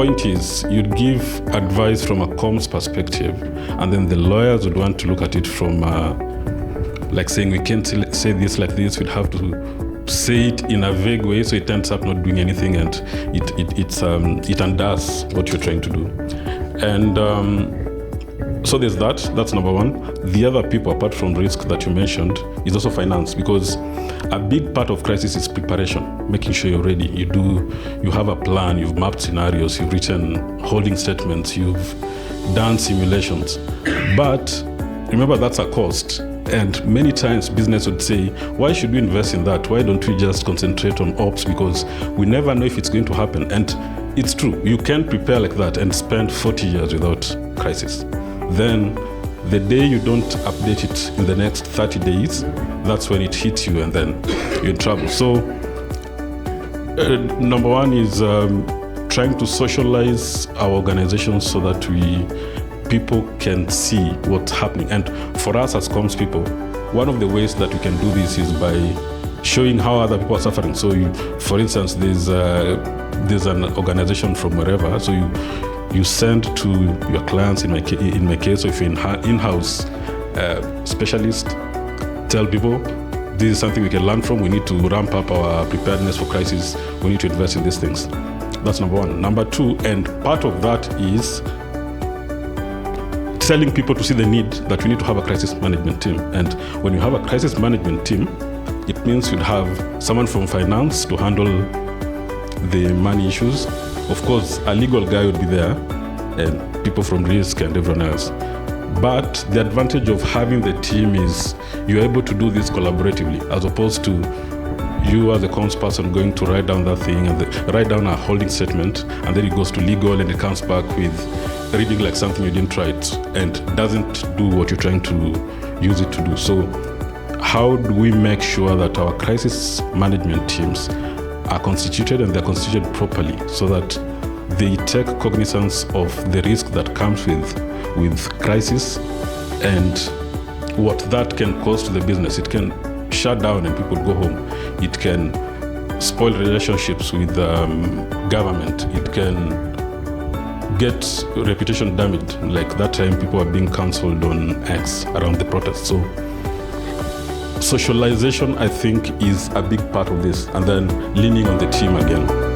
point is, you'd give advice from a comms perspective, and then the lawyers would want to look at it from, like saying, we can't say this like this, we'd have to say it in a vague way, so it ends up not doing anything, and it undoes what you're trying to do. And so there's that's number one. The other people, apart from risk that you mentioned, is also finance, because a big part of crisis is preparation, making sure you're ready. You have a plan, you've mapped scenarios, you've written holding statements, you've done simulations. But remember, that's a cost. And many times business would say, why should we invest in that? Why don't we just concentrate on ops? Because we never know if it's going to happen. And it's true, you can prepare like that and spend 40 years without crisis. Then the day you don't update it in the next 30 days, that's when it hits you, and then you're in trouble. So number one is trying to socialize our organizations so that people can see what's happening. And for us as comms people, one of the ways that we can do this is by showing how other people are suffering. So for instance, there's an organization from wherever, so you send to your clients, in my case, so if you're in-house specialist, tell people, this is something we can learn from, we need to ramp up our preparedness for crisis, we need to invest in these things. That's number one. Number two, and part of that is telling people to see the need that we need to have a crisis management team. And when you have a crisis management team, it means you'd have someone from finance to handle the money issues. Of course, a legal guy would be there, and people from risk and everyone else. But the advantage of having the team is you're able to do this collaboratively, as opposed to you as a comms person going to write down that thing and write down a holding statement, and then it goes to legal and it comes back with reading like something you didn't write and doesn't do what you're trying to use it to do. So how do we make sure that our crisis management teams are constituted, and they're constituted properly, so that they take cognizance of the risk that comes with crisis and what that can cause to the business? It can shut down and people go home. It can spoil relationships with government. It can get reputation damage, like that time people are being cancelled on X around the protest. So socialization, I think, is a big part of this, and then leaning on the team again.